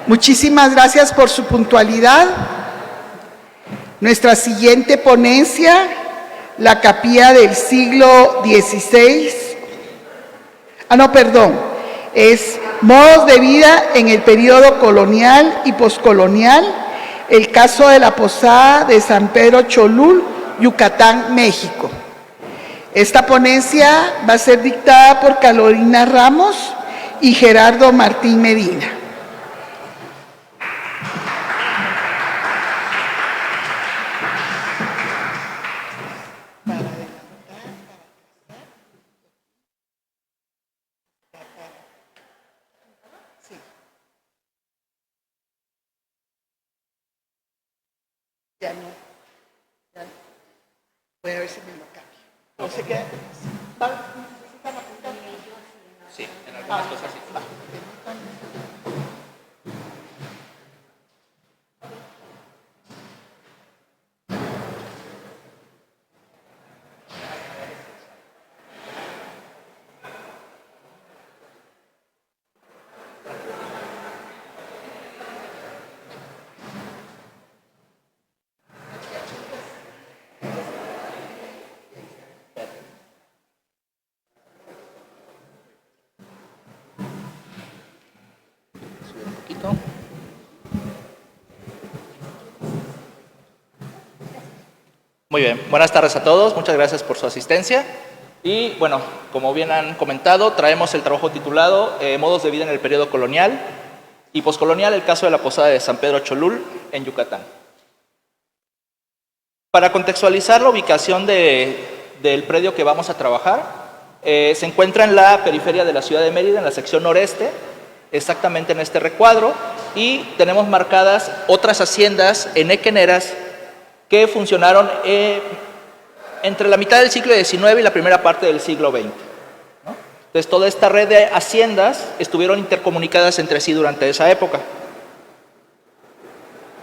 Muchísimas gracias por su puntualidad. Nuestra siguiente ponencia, la capilla del siglo XVI. Es modos de vida en el periodo colonial y poscolonial, el caso de la Posada de San Pedro Cholul, Yucatán, México. Esta ponencia va a ser dictada por Carolina Ramos y Gerardo Martín Medina. Ya no. Voy a ver si me lo cambio. No sé qué. ¿Necesitan apuntar? Sí, en algunas cosas sí. Muy bien, buenas tardes a todos, muchas gracias por su asistencia. Y bueno, como bien han comentado, traemos el trabajo titulado Modos de vida en el periodo colonial y poscolonial, el caso de la Posada de San Pedro Cholul en Yucatán. Para contextualizar la ubicación del predio que vamos a trabajar, se encuentra en la periferia de la ciudad de Mérida, en la sección noreste, exactamente en este recuadro, y tenemos marcadas otras haciendas enequeneras que funcionaron entre la mitad del siglo XIX y la primera parte del siglo XX. ¿No? Entonces, toda esta red de haciendas estuvieron intercomunicadas entre sí durante esa época.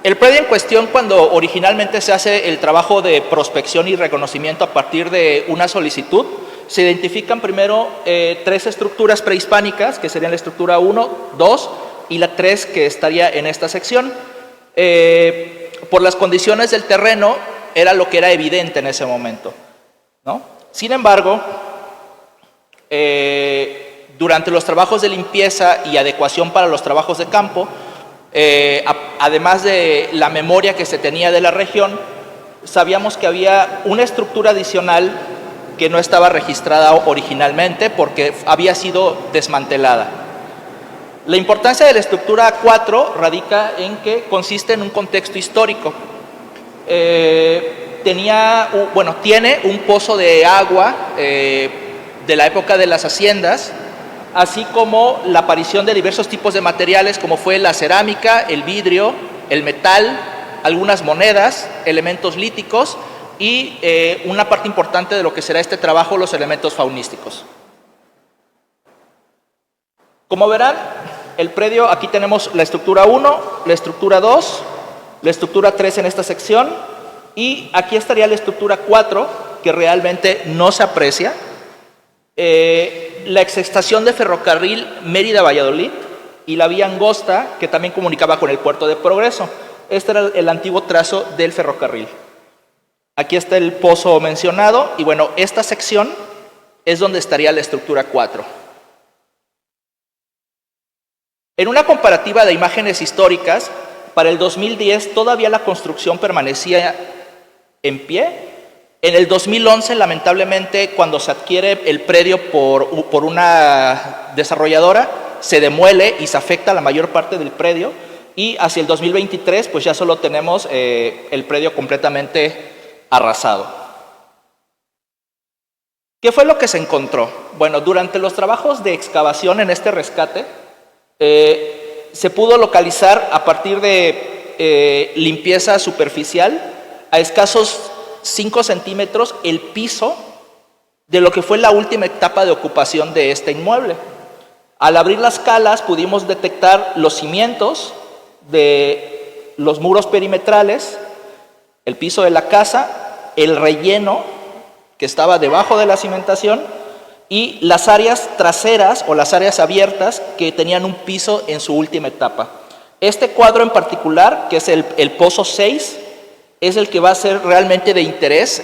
El predio en cuestión, cuando originalmente se hace el trabajo de prospección y reconocimiento a partir de una solicitud, se identifican primero tres estructuras prehispánicas, que serían la estructura 1, 2 y la 3, que estaría en esta sección. Por las condiciones del terreno, era lo que era evidente en ese momento, ¿no? Sin embargo, durante los trabajos de limpieza y adecuación para los trabajos de campo, además de la memoria que se tenía de la región, sabíamos que había una estructura adicional que no estaba registrada originalmente porque había sido desmantelada. La importancia de la estructura 4 radica en que consiste en un contexto histórico. Tiene un pozo de agua de la época de las haciendas, así como la aparición de diversos tipos de materiales como fue la cerámica, el vidrio, el metal, algunas monedas, elementos líticos y una parte importante de lo que será este trabajo, los elementos faunísticos. Como verán, el predio, aquí tenemos la estructura 1, la estructura 2, la estructura 3 en esta sección y aquí estaría la estructura 4, que realmente no se aprecia. La exestación de ferrocarril Mérida-Valladolid y la vía angosta que también comunicaba con el puerto de Progreso. Este era el antiguo trazo del ferrocarril. Aquí está el pozo mencionado y bueno, esta sección es donde estaría la estructura 4. En una comparativa de imágenes históricas, para el 2010 todavía la construcción permanecía en pie. En el 2011, lamentablemente, cuando se adquiere el predio por una desarrolladora, se demuele y se afecta la mayor parte del predio. Y hacia el 2023, pues ya solo tenemos el predio completamente arrasado. ¿Qué fue lo que se encontró? Bueno, durante los trabajos de excavación en este rescate, se pudo localizar a partir de limpieza superficial a escasos 5 centímetros el piso de lo que fue la última etapa de ocupación de este inmueble. Al abrir las calas pudimos detectar los cimientos de los muros perimetrales, el piso de la casa, el relleno que estaba debajo de la cimentación y las áreas traseras o las áreas abiertas que tenían un piso en su última etapa. Este cuadro en particular, que es el Pozo 6, es el que va a ser realmente de interés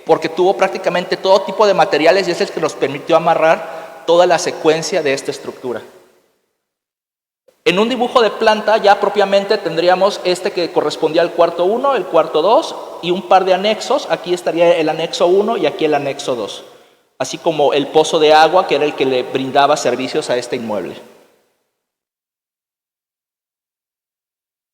porque tuvo prácticamente todo tipo de materiales y es el que nos permitió amarrar toda la secuencia de esta estructura. En un dibujo de planta ya propiamente tendríamos este que correspondía al cuarto 1, el cuarto 2 y un par de anexos. Aquí estaría el anexo 1 y aquí el anexo 2, así como el pozo de agua que era el que le brindaba servicios a este inmueble.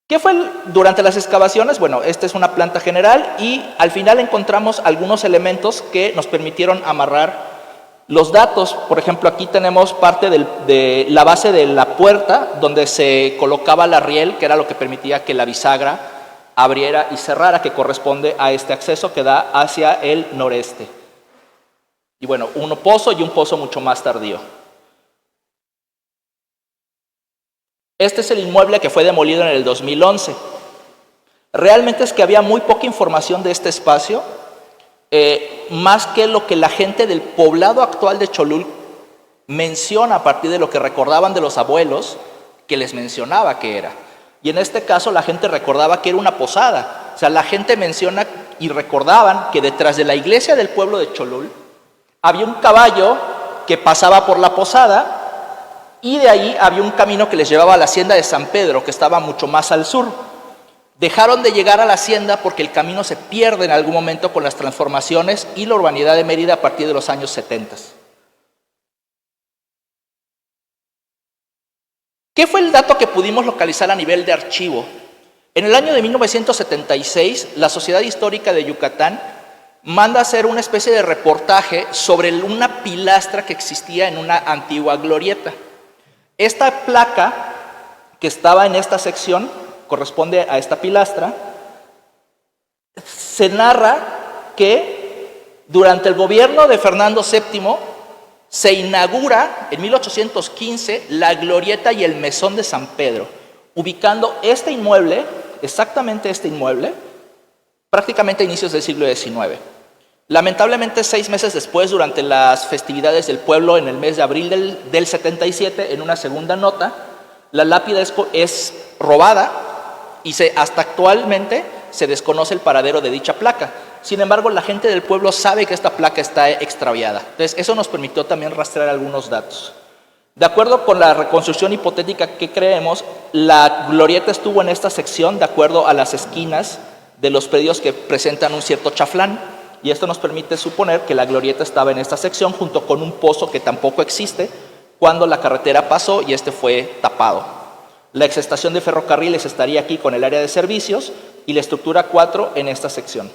¿Qué fue durante las excavaciones? Bueno, esta es una planta general y al final encontramos algunos elementos que nos permitieron amarrar los datos. Por ejemplo, aquí tenemos parte de la base de la puerta donde se colocaba la riel, que era lo que permitía que la bisagra abriera y cerrara, que corresponde a este acceso que da hacia el noreste. Y bueno, un pozo y un pozo mucho más tardío. Este es el inmueble que fue demolido en el 2011. Realmente es que había muy poca información de este espacio, más que lo que la gente del poblado actual de Cholul menciona a partir de lo que recordaban de los abuelos, que les mencionaba que era. Y en este caso la gente recordaba que era una posada. O sea, la gente menciona y recordaban que detrás de la iglesia del pueblo de Cholul había un caballo que pasaba por la posada y de ahí había un camino que les llevaba a la hacienda de San Pedro, que estaba mucho más al sur. Dejaron de llegar a la hacienda porque el camino se pierde en algún momento con las transformaciones y la urbanidad de Mérida a partir de los años 70. ¿Qué fue el dato que pudimos localizar a nivel de archivo? En el año de 1976, la Sociedad Histórica de Yucatán manda a hacer una especie de reportaje sobre una pilastra que existía en una antigua glorieta. Esta placa que estaba en esta sección corresponde a esta pilastra. Se narra que durante el gobierno de Fernando VII se inaugura en 1815 la glorieta y el mesón de San Pedro, ubicando este inmueble, exactamente este inmueble, prácticamente a inicios del siglo XIX. Lamentablemente, 6 meses después, durante las festividades del pueblo, en el mes de abril del 77, en una segunda nota, la lápida es robada y hasta actualmente se desconoce el paradero de dicha placa. Sin embargo, la gente del pueblo sabe que esta placa está extraviada. Entonces, eso nos permitió también rastrear algunos datos. De acuerdo con la reconstrucción hipotética que creemos, la glorieta estuvo en esta sección de acuerdo a las esquinas de los predios que presentan un cierto chaflán. Y esto nos permite suponer que la glorieta estaba en esta sección junto con un pozo que tampoco existe cuando la carretera pasó y este fue tapado. La exestación de ferrocarriles estaría aquí con el área de servicios y la estructura 4 en esta sección.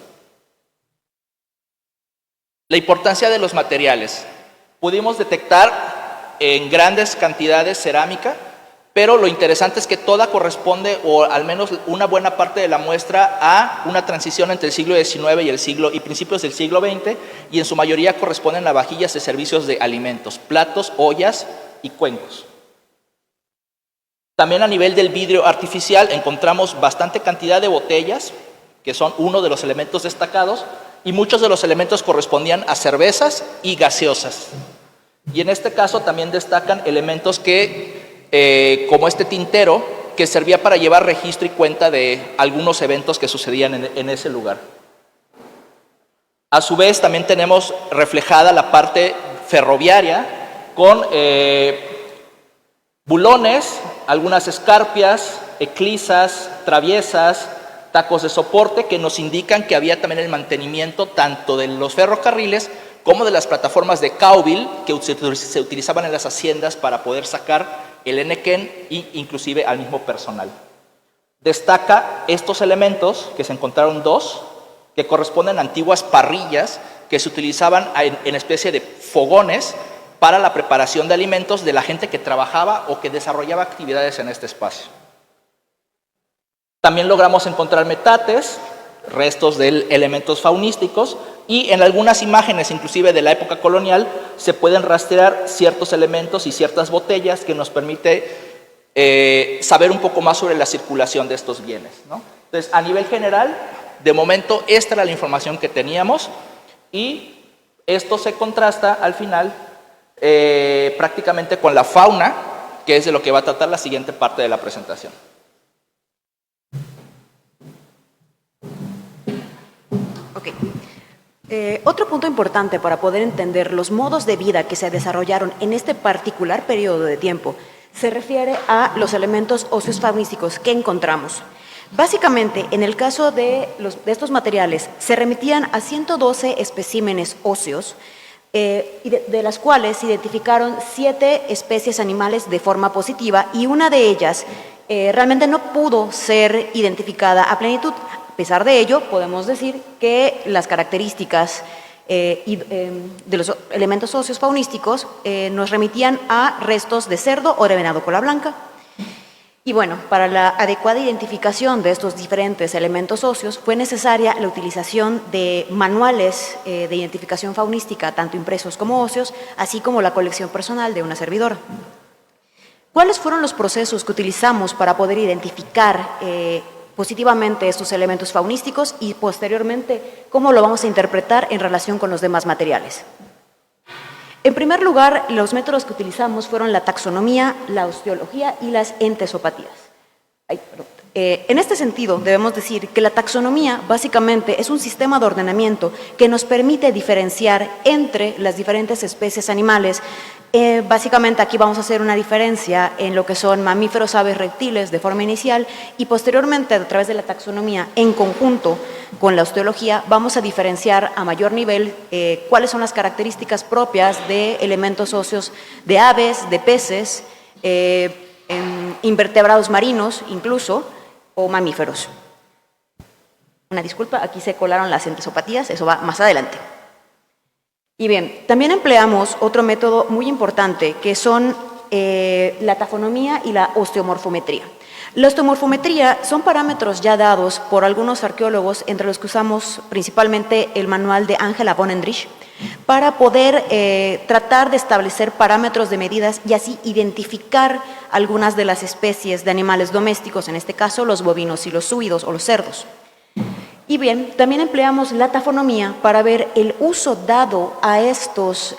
La importancia de los materiales. Pudimos detectar en grandes cantidades cerámica, pero lo interesante es que toda corresponde, o al menos una buena parte de la muestra, a una transición entre el siglo XIX y principios del siglo XX, y en su mayoría corresponden a vajillas de servicios de alimentos, platos, ollas y cuencos. También a nivel del vidrio artificial encontramos bastante cantidad de botellas, que son uno de los elementos destacados, y muchos de los elementos correspondían a cervezas y gaseosas. Y en este caso también destacan elementos que como este tintero que servía para llevar registro y cuenta de algunos eventos que sucedían en ese lugar. A su vez también tenemos reflejada la parte ferroviaria con bulones, algunas escarpias, eclisas, traviesas, tacos de soporte que nos indican que había también el mantenimiento tanto de los ferrocarriles como de las plataformas de caubil que se utilizaban en las haciendas para poder sacar el enequén e inclusive al mismo personal. Destaca estos elementos, que se encontraron 2, que corresponden a antiguas parrillas que se utilizaban en especie de fogones para la preparación de alimentos de la gente que trabajaba o que desarrollaba actividades en este espacio. También logramos encontrar metates, restos de elementos faunísticos, y en algunas imágenes, inclusive de la época colonial, se pueden rastrear ciertos elementos y ciertas botellas que nos permite saber un poco más sobre la circulación de estos bienes, ¿no? Entonces, a nivel general, de momento, esta era la información que teníamos y esto se contrasta al final prácticamente con la fauna que es de lo que va a tratar la siguiente parte de la presentación. Ok. Otro punto importante para poder entender los modos de vida que se desarrollaron en este particular periodo de tiempo se refiere a los elementos óseos faunísticos que encontramos. Básicamente, en el caso de estos materiales, se remitían a 112 especímenes óseos, de las cuales se identificaron 7 especies animales de forma positiva y una de ellas realmente no pudo ser identificada a plenitud. A pesar de ello, podemos decir que las características de los elementos óseos faunísticos nos remitían a restos de cerdo o de venado cola blanca. Y bueno, para la adecuada identificación de estos diferentes elementos óseos fue necesaria la utilización de manuales de identificación faunística, tanto impresos como óseos, así como la colección personal de una servidora. ¿Cuáles fueron los procesos que utilizamos para poder identificar positivamente estos elementos faunísticos y posteriormente cómo lo vamos a interpretar en relación con los demás materiales? En primer lugar, los métodos que utilizamos fueron la taxonomía, la osteología y las entesopatías. En este sentido, debemos decir que la taxonomía básicamente es un sistema de ordenamiento que nos permite diferenciar entre las diferentes especies animales. Básicamente aquí vamos a hacer una diferencia en lo que son mamíferos, aves, reptiles de forma inicial y posteriormente a través de la taxonomía en conjunto con la osteología vamos a diferenciar a mayor nivel cuáles son las características propias de elementos óseos de aves, de peces, invertebrados marinos incluso o mamíferos. Una disculpa, aquí se colaron las entesopatías, eso va más adelante. Y bien, también empleamos otro método muy importante que son la tafonomía y la osteomorfometría. La osteomorfometría son parámetros ya dados por algunos arqueólogos, entre los que usamos principalmente el manual de Angela von Endrich, para poder tratar de establecer parámetros de medidas y así identificar algunas de las especies de animales domésticos, en este caso los bovinos y los súidos o los cerdos. Y bien, también empleamos la tafonomía para ver el uso dado a estos,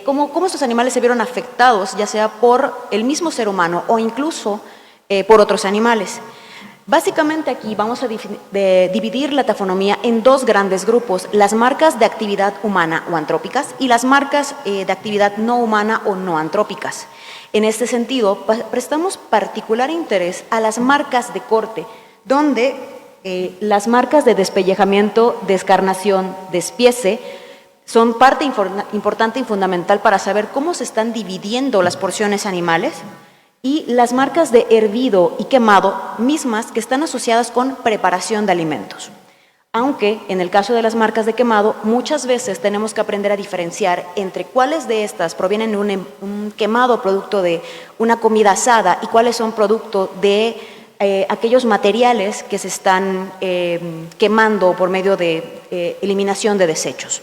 cómo estos animales se vieron afectados, ya sea por el mismo ser humano o incluso por otros animales. Básicamente aquí vamos a dividir la tafonomía en dos grandes grupos, las marcas de actividad humana o antrópicas y las marcas de actividad no humana o no antrópicas. En este sentido, prestamos particular interés a las marcas de corte, donde las marcas de despellejamiento, descarnación, despiece, son parte importante y fundamental para saber cómo se están dividiendo las porciones animales y las marcas de hervido y quemado mismas que están asociadas con preparación de alimentos. Aunque en el caso de las marcas de quemado, muchas veces tenemos que aprender a diferenciar entre cuáles de estas provienen de un quemado producto de una comida asada y cuáles son producto de aquellos materiales que se están quemando por medio de eliminación de desechos.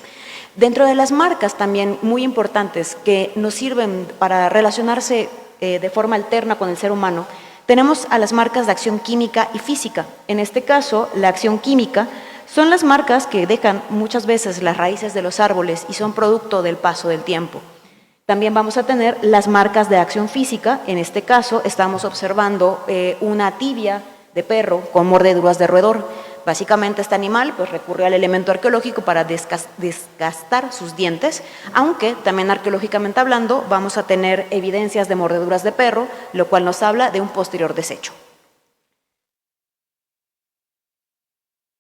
Dentro de las marcas también muy importantes que nos sirven para relacionarse de forma alterna con el ser humano, tenemos a las marcas de acción química y física. En este caso, la acción química son las marcas que dejan muchas veces las raíces de los árboles y son producto del paso del tiempo. También vamos a tener las marcas de acción física. En este caso estamos observando una tibia de perro con mordeduras de roedor. Básicamente este animal pues, recurrió al elemento arqueológico para desgastar sus dientes, aunque también arqueológicamente hablando vamos a tener evidencias de mordeduras de perro, lo cual nos habla de un posterior desecho.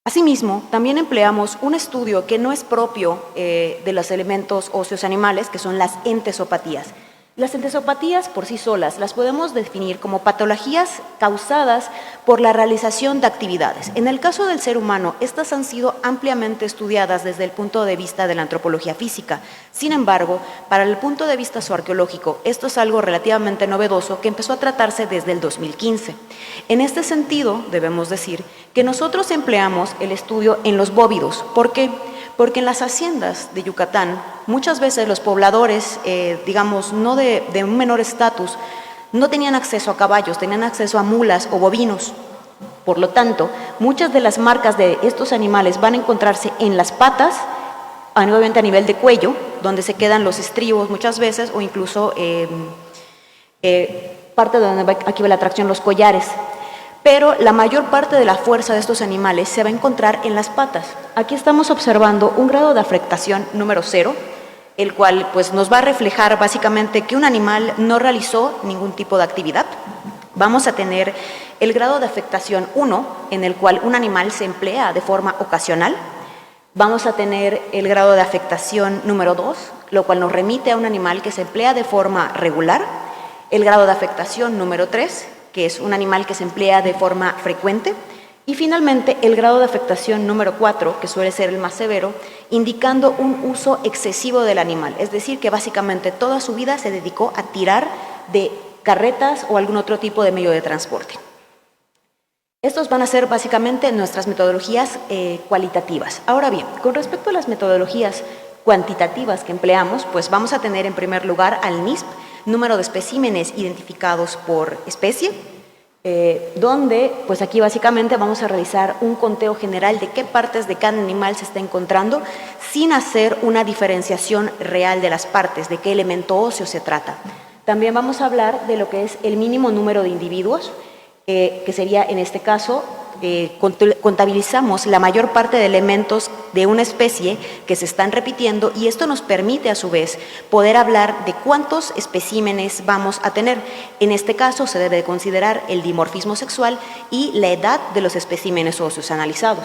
Asimismo, también empleamos un estudio que no es propio de los elementos óseos animales, que son las entesopatías. Las entesopatías por sí solas las podemos definir como patologías causadas por la realización de actividades. En el caso del ser humano, estas han sido ampliamente estudiadas desde el punto de vista de la antropología física. Sin embargo, para el punto de vista zooarqueológico, esto es algo relativamente novedoso que empezó a tratarse desde el 2015. En este sentido, debemos decir que nosotros empleamos el estudio en los bóvidos. ¿Por qué? Porque en las haciendas de Yucatán, muchas veces los pobladores, digamos, no de un menor estatus, no tenían acceso a caballos, tenían acceso a mulas o bovinos. Por lo tanto, muchas de las marcas de estos animales van a encontrarse en las patas, obviamente a nivel de cuello, donde se quedan los estribos muchas veces, o incluso Parte de donde aquí va la tracción, los collares. Pero la mayor parte de la fuerza de estos animales se va a encontrar en las patas. Aquí estamos observando un grado de afectación número 0, el cual pues, nos va a reflejar básicamente que un animal no realizó ningún tipo de actividad. Vamos a tener el grado de afectación 1, en el cual un animal se emplea de forma ocasional. Vamos a tener el grado de afectación número 2, lo cual nos remite a un animal que se emplea de forma regular. El grado de afectación número 3, que es un animal que se emplea de forma frecuente. Y finalmente el grado de afectación número 4, que suele ser el más severo, indicando un uso excesivo del animal, es decir, que básicamente toda su vida se dedicó a tirar de carretas o algún otro tipo de medio de transporte. Estos van a ser básicamente nuestras metodologías cualitativas. Ahora bien, con respecto a las metodologías cuantitativas que empleamos, pues vamos a tener en primer lugar al NISP, número de especímenes identificados por especie, donde pues aquí básicamente vamos a realizar un conteo general de qué partes de cada animal se está encontrando sin hacer una diferenciación real de las partes, de qué elemento óseo se trata. También vamos a hablar de lo que es el mínimo número de individuos, que sería en este caso, contabilizamos la mayor parte de elementos de una especie que se están repitiendo y esto nos permite a su vez poder hablar de cuántos especímenes vamos a tener. En este caso se debe considerar el dimorfismo sexual y la edad de los especímenes óseos analizados.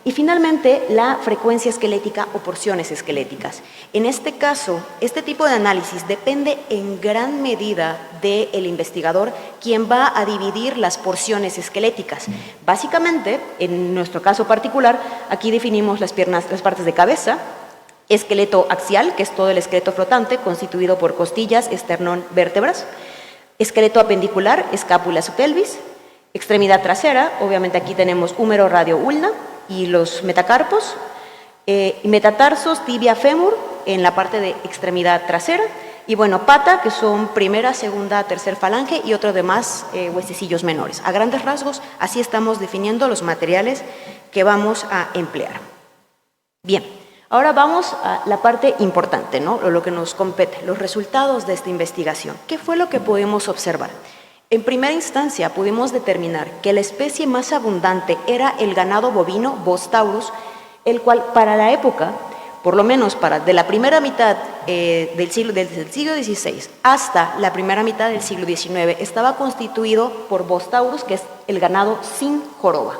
Y finalmente la frecuencia esquelética o porciones esqueléticas. En este caso, este tipo de análisis depende en gran medida del investigador, quien va a dividir las porciones esqueléticas. Básicamente, en nuestro caso particular, aquí definimos las partes de cabeza, esqueleto axial, que es todo el esqueleto flotante, constituido por costillas, esternón, vértebras, esqueleto apendicular, escápulas o pelvis, extremidad trasera, obviamente aquí tenemos húmero, radio, ulna, y los metacarpos, metatarsos, tibia, fémur, en la parte de extremidad trasera, y bueno, pata, que son primera, segunda, tercer falange y otros demás huesecillos menores. A grandes rasgos, así estamos definiendo los materiales que vamos a emplear. Bien, ahora vamos a la parte importante, ¿no? Lo que nos compete, los resultados de esta investigación. ¿Qué fue lo que pudimos observar? En primera instancia, pudimos determinar que la especie más abundante era el ganado bovino Bos taurus, el cual para la época, por lo menos de la primera mitad desde el siglo XVI hasta la primera mitad del siglo XIX, estaba constituido por Bos taurus, que es el ganado sin joroba.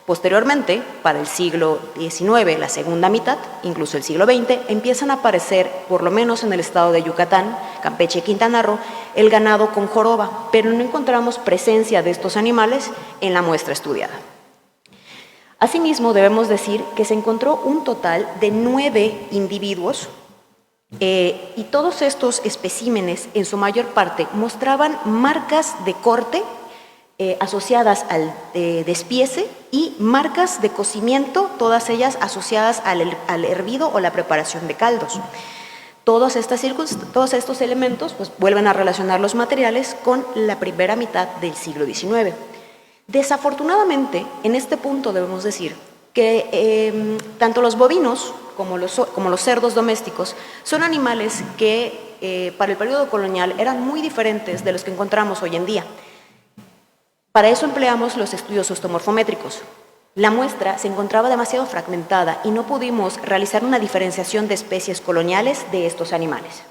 Posteriormente, para el siglo XIX, la segunda mitad, incluso el siglo XX, empiezan a aparecer, por lo menos en el estado de Yucatán, Campeche y Quintana Roo, el ganado con joroba, pero no encontramos presencia de estos animales en la muestra estudiada. Asimismo, debemos decir que se encontró un total de 9 individuos y todos estos especímenes, en su mayor parte, mostraban marcas de corte asociadas al despiece y marcas de cocimiento, todas ellas asociadas al hervido o la preparación de caldos. Todos estos elementos pues, vuelven a relacionar los materiales con la primera mitad del siglo XIX. Desafortunadamente, en este punto debemos decir que tanto los bovinos como los cerdos domésticos son animales que para el periodo colonial eran muy diferentes de los que encontramos hoy en día. Para eso empleamos los estudios ostomorfométricos. La muestra se encontraba demasiado fragmentada y no pudimos realizar una diferenciación de especies coloniales de estos animales.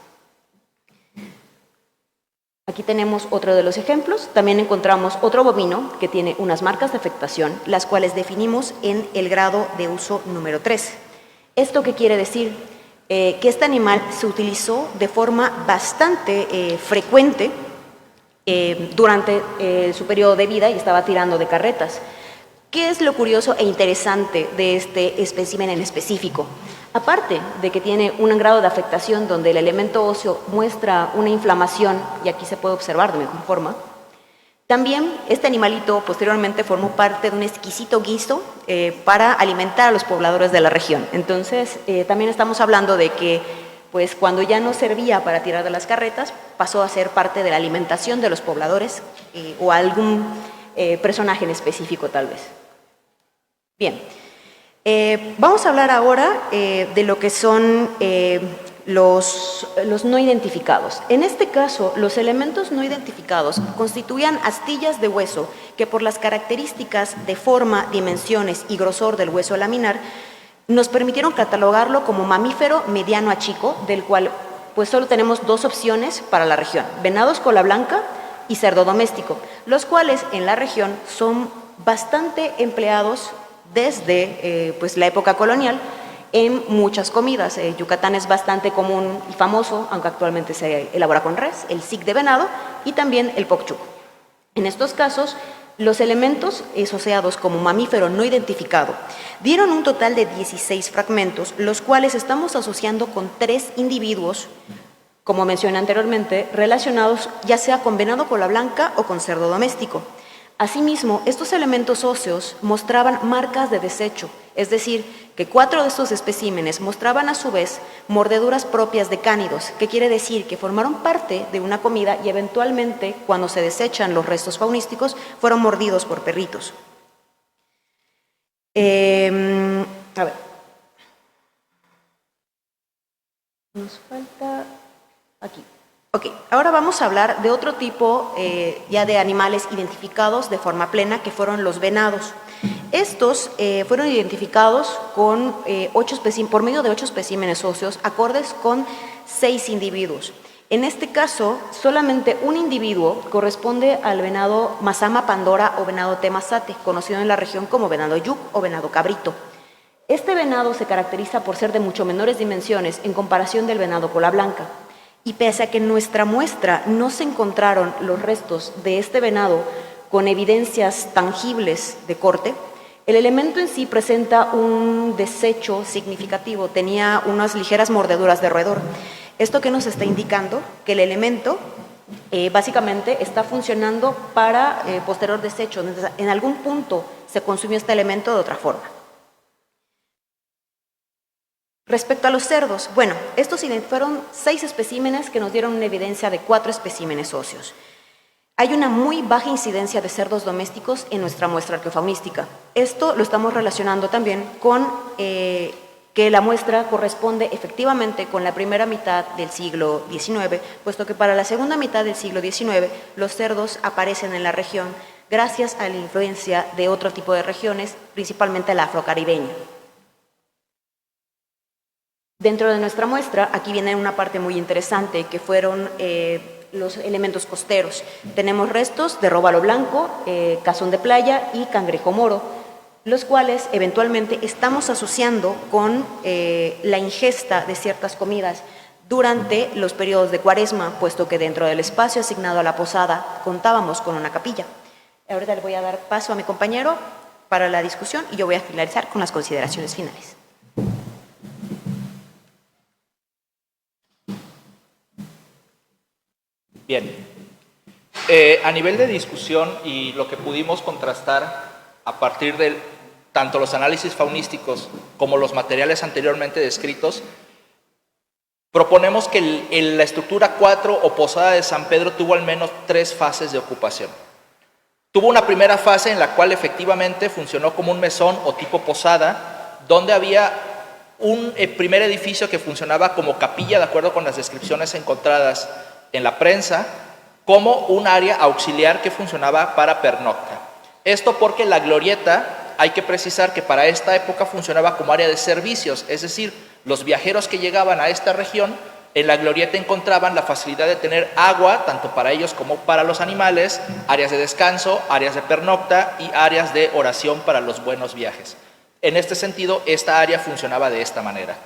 Aquí tenemos otro de los ejemplos. También encontramos otro bovino que tiene unas marcas de afectación, las cuales definimos en el grado de uso número 3. ¿Esto qué quiere decir? Que este animal se utilizó de forma bastante frecuente durante su periodo de vida y estaba tirando de carretas. ¿Qué es lo curioso e interesante de este espécimen en específico? Aparte de que tiene un grado de afectación donde el elemento óseo muestra una inflamación, y aquí se puede observar de mejor forma, también este animalito posteriormente formó parte de un exquisito guiso para alimentar a los pobladores de la región. Entonces, también estamos hablando de que pues, cuando ya no servía para tirar de las carretas, pasó a ser parte de la alimentación de los pobladores o algún personaje en específico tal vez. Bien. Vamos a hablar ahora de lo que son los no identificados. En este caso, los elementos no identificados constituían astillas de hueso que por las características de forma, dimensiones y grosor del hueso laminar nos permitieron catalogarlo como mamífero mediano a chico, del cual pues solo tenemos dos opciones para la región: venados cola blanca y cerdo doméstico, los cuales en la región son bastante empleados desde pues la época colonial en muchas comidas. Yucatán es bastante común y famoso, aunque actualmente se elabora con res, el sic de venado y también el pokchuk. En estos casos, los elementos asociados como mamífero no identificado dieron un total de 16 fragmentos, los cuales estamos asociando con 3 individuos, como mencioné anteriormente, relacionados ya sea con venado cola blanca o con cerdo doméstico. Asimismo, estos elementos óseos mostraban marcas de desecho, es decir, que 4 de estos especímenes mostraban a su vez mordeduras propias de cánidos, que quiere decir que formaron parte de una comida y eventualmente, cuando se desechan los restos faunísticos, fueron mordidos por perritos. A ver. Nos falta aquí. Ok, ahora vamos a hablar de otro tipo ya de animales identificados de forma plena, que fueron los venados. Estos fueron identificados con, por medio de 8 especímenes óseos, acordes con 6 individuos. En este caso, solamente un individuo corresponde al venado Mazama pandora o venado temazate, conocido en la región como venado yuk o venado cabrito. Este venado se caracteriza por ser de mucho menores dimensiones en comparación del venado cola blanca. Y pese a que en nuestra muestra no se encontraron los restos de este venado con evidencias tangibles de corte, el elemento en sí presenta un desecho significativo, tenía unas ligeras mordeduras de roedor. ¿Esto qué nos está indicando? Que el elemento básicamente está funcionando para posterior desecho. En algún punto se consumió este elemento de otra forma. Respecto a los cerdos, bueno, estos fueron 6 especímenes que nos dieron una evidencia de 4 especímenes óseos. Hay una muy baja incidencia de cerdos domésticos en nuestra muestra arqueofaunística. Esto lo estamos relacionando también con que la muestra corresponde efectivamente con la primera mitad del siglo XIX, puesto que para la segunda mitad del siglo XIX los cerdos aparecen en la región gracias a la influencia de otro tipo de regiones, principalmente la afrocaribeña. Dentro de nuestra muestra, aquí viene una parte muy interesante, que fueron los elementos costeros. Tenemos restos de róbalo blanco, cazón de playa y cangrejo moro, los cuales eventualmente estamos asociando con la ingesta de ciertas comidas durante los periodos de Cuaresma, puesto que dentro del espacio asignado a la posada contábamos con una capilla. Ahorita le voy a dar paso a mi compañero para la discusión y yo voy a finalizar con las consideraciones finales. Bien, a nivel de discusión y lo que pudimos contrastar a partir de tanto los análisis faunísticos como los materiales anteriormente descritos, proponemos que la estructura 4 o posada de San Pedro tuvo al menos 3 fases de ocupación. Tuvo una primera fase en la cual efectivamente funcionó como un mesón o tipo posada, donde había un primer edificio que funcionaba como capilla, de acuerdo con las descripciones encontradas en la prensa, como un área auxiliar que funcionaba para pernocta. Esto porque la glorieta, hay que precisar que para esta época funcionaba como área de servicios, es decir, los viajeros que llegaban a esta región, en la glorieta encontraban la facilidad de tener agua, tanto para ellos como para los animales, áreas de descanso, áreas de pernocta y áreas de oración para los buenos viajes. En este sentido, esta área funcionaba de esta manera.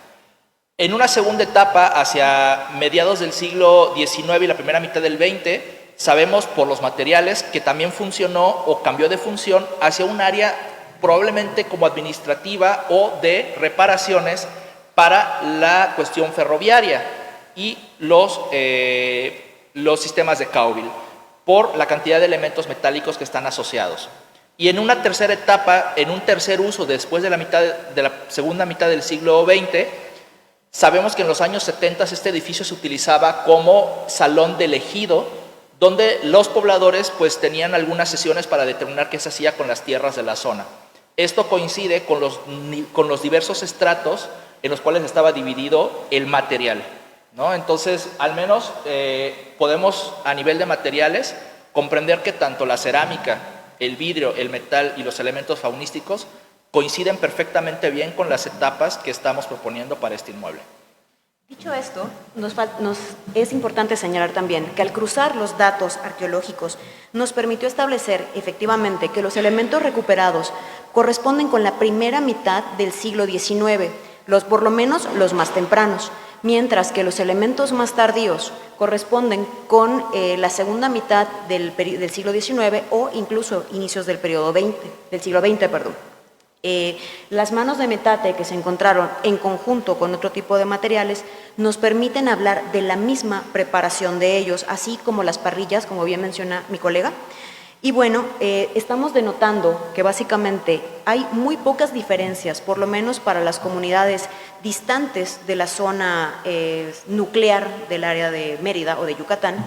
En una segunda etapa, hacia mediados del siglo XIX y la primera mitad del XX, sabemos por los materiales que también funcionó o cambió de función hacia un área probablemente como administrativa o de reparaciones para la cuestión ferroviaria y los sistemas de Cauville, por la cantidad de elementos metálicos que están asociados. Y en una tercera etapa, en un tercer uso después de la segunda mitad del siglo XX, sabemos que en los años 70 este edificio se utilizaba como salón del ejido, donde los pobladores pues tenían algunas sesiones para determinar qué se hacía con las tierras de la zona. Esto coincide con los diversos estratos en los cuales estaba dividido el material. ¿no? Entonces, al menos podemos, a nivel de materiales, comprender que tanto la cerámica, el vidrio, el metal y los elementos faunísticos coinciden perfectamente bien con las etapas que estamos proponiendo para este inmueble. Dicho esto, nos es importante señalar también que al cruzar los datos arqueológicos nos permitió establecer efectivamente que los elementos recuperados corresponden con la primera mitad del siglo XIX, por lo menos los más tempranos, mientras que los elementos más tardíos corresponden con la segunda mitad del siglo XIX o incluso inicios del siglo XX. Las manos de metate que se encontraron en conjunto con otro tipo de materiales nos permiten hablar de la misma preparación de ellos, así como las parrillas, como bien menciona mi colega. Y bueno, estamos denotando que básicamente hay muy pocas diferencias, por lo menos para las comunidades distantes de la zona nuclear del área de Mérida o de Yucatán,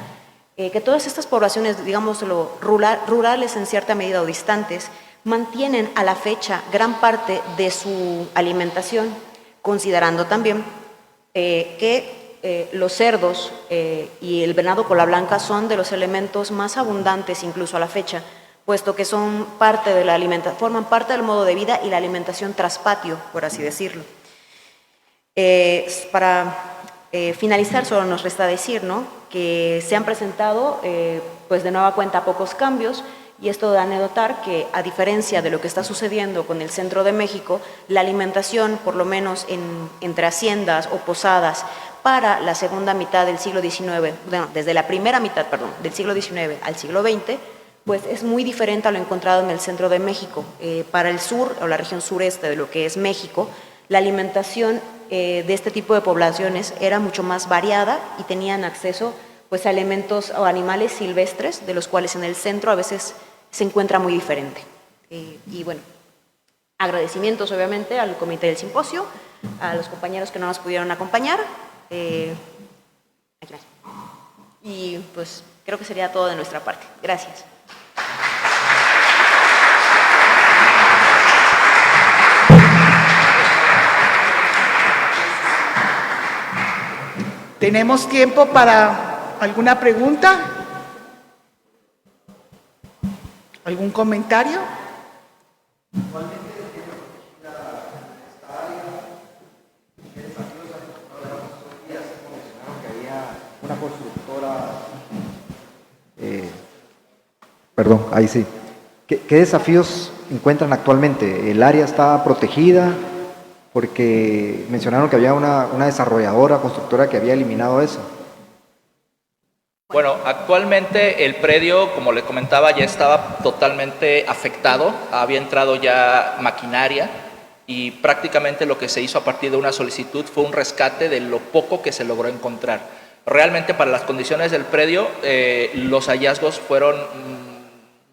que todas estas poblaciones, digámoslo, rurales en cierta medida o distantes, mantienen a la fecha gran parte de su alimentación, considerando también que los cerdos y el venado cola blanca son de los elementos más abundantes incluso a la fecha, puesto que son parte de la forman parte del modo de vida y la alimentación tras patio, por así decirlo. Para finalizar, solo nos resta decir, ¿no?, que se han presentado, pues de nueva cuenta, pocos cambios. Y esto da a notar que, a diferencia de lo que está sucediendo con el centro de México, la alimentación, por lo menos entre haciendas o posadas, para la segunda mitad del siglo XIX, bueno, desde la primera mitad, perdón, del siglo XIX al siglo XX, pues es muy diferente a lo encontrado en el centro de México. Para el sur, o la región sureste de lo que es México, la alimentación de este tipo de poblaciones era mucho más variada y tenían acceso, pues, a elementos o animales silvestres, de los cuales en el centro a veces se encuentra muy diferente. Y bueno, agradecimientos obviamente al comité del simposio, a los compañeros que no nos pudieron acompañar. Y pues creo que sería todo de nuestra parte. Gracias. ¿Tenemos tiempo para alguna pregunta? ¿Algún comentario? Una constructora, perdón, ahí sí. ¿Qué desafíos encuentran actualmente? ¿El área está protegida? Porque mencionaron que había una desarrolladora, constructora que había eliminado eso. Bueno, actualmente el predio, como le comentaba, ya estaba totalmente afectado, había entrado ya maquinaria y prácticamente lo que se hizo a partir de una solicitud fue un rescate de lo poco que se logró encontrar. Realmente, para las condiciones del predio, los hallazgos fueron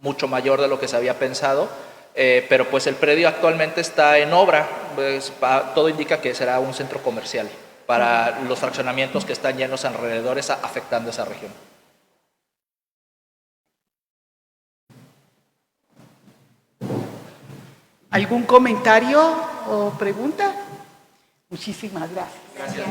mucho mayor de lo que se había pensado, pero pues el predio actualmente está en obra, pues, todo indica que será un centro comercial para los fraccionamientos que están llenos alrededores, afectando esa región. ¿Algún comentario o pregunta? Muchísimas gracias. Gracias.